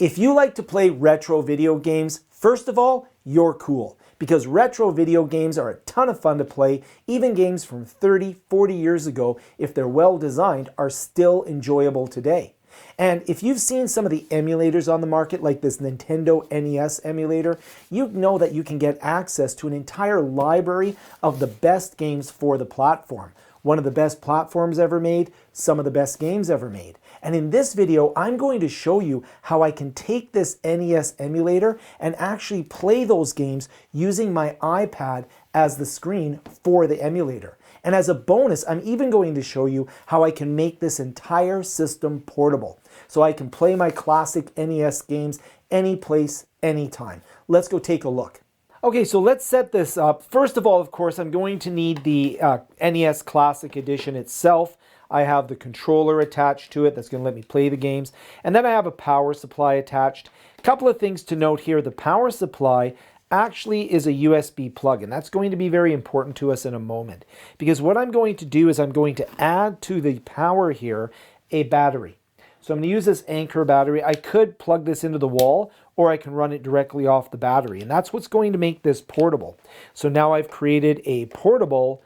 If you like to play retro video games, first of all, you're cool, because retro video games are a ton of fun to play. Even games from 30, 40 years ago, if they're well designed, are still enjoyable today. And if you've seen some of the emulators on the market, like this Nintendo NES emulator, you know that you can get access to an entire library of the best games for the platform. One of the best platforms ever made, some of the best games ever made. And in this video, I'm going to show you how I can take this NES emulator and actually play those games using my iPad as the screen for the emulator. And as a bonus, I'm even going to show you how I can make this entire system portable, so I can play my classic NES games any place, anytime. Let's go take a look. Okay, so let's set this up. First of all, of course, I'm going to need the NES Classic Edition itself. I have the controller attached to it that's going to let me play the games. And then I have a power supply attached. A couple of things to note here. The power supply actually is a USB plug, and that's going to be very important to us in a moment. Because what I'm going to do is I'm going to add to the power here a battery. So I'm going to use this ANKER battery. I could plug this into the wall, or I can run it directly off the battery. And that's what's going to make this portable. So now I've created a portable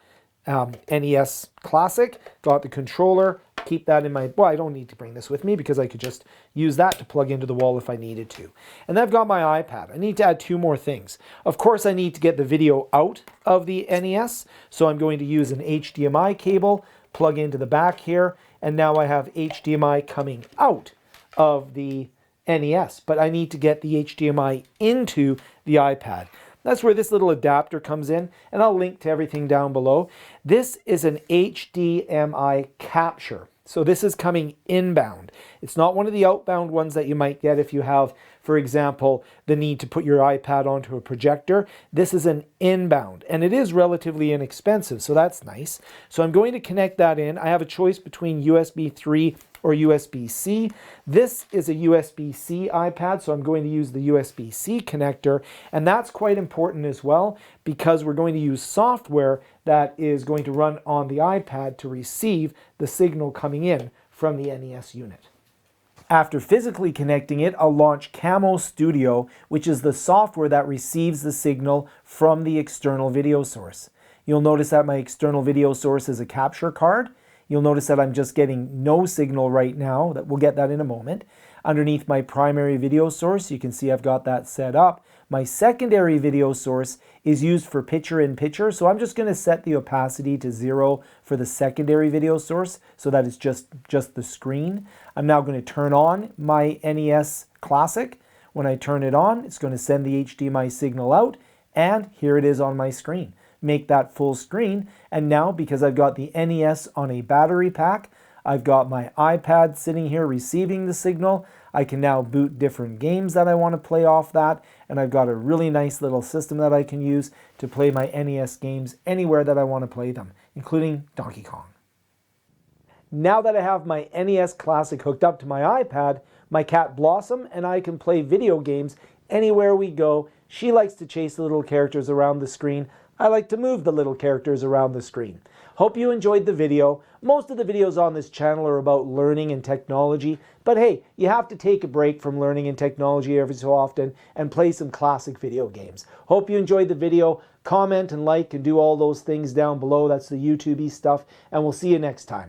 NES Classic, got the controller, keep that in my, well, I don't need to bring this with me because I could just use that to plug into the wall if I needed to. And then I've got my iPad. I need to add two more things. Of course, I need to get the video out of the NES, so I'm going to use an HDMI cable, plug into the back here, and now I have HDMI coming out of the NES, but I need to get the HDMI into the iPad. That's where this little adapter comes in, and I'll link to everything down below. This is an HDMI capture. So this is coming inbound. It's not one of the outbound ones that you might get if you have, for example, the need to put your iPad onto a projector. This is an inbound, and it is relatively inexpensive, so that's nice. So I'm going to connect that in. I have a choice between USB 3 or USB-C. This is a USB-C iPad, so I'm going to use the USB-C connector, and that's quite important as well because we're going to use software that is going to run on the iPad to receive the signal coming in from the NES unit. After physically connecting it, I'll launch Camo Studio, which is the software that receives the signal from the external video source. You'll notice that my external video source is a capture card. You'll notice that I'm just getting no signal right now. We'll get that in a moment. Underneath my primary video source, you can see I've got that set up. My secondary video source is used for picture-in-picture, so I'm just going to set the opacity to 0 for the secondary video source so that it's just the screen. I'm now going to turn on my NES Classic. When I turn it on, it's going to send the HDMI signal out, and here it is on my screen. Make that full screen, and now because I've got the NES on a battery pack, I've got my iPad sitting here receiving the signal. I can now boot different games that I want to play off that, and I've got a really nice little system that I can use to play my NES games anywhere that I want to play them, including Donkey Kong. Now that I have my NES Classic hooked up to my iPad, my cat Blossom and I can play video games anywhere we go. She likes to chase the little characters around the screen. I like to move the little characters around the screen. Hope you enjoyed the video. Most of the videos on this channel are about learning and technology, but hey, you have to take a break from learning and technology every so often and play some classic video games. Hope you enjoyed the video. Comment and like and do all those things down below. That's the YouTube-y stuff, and we'll see you next time.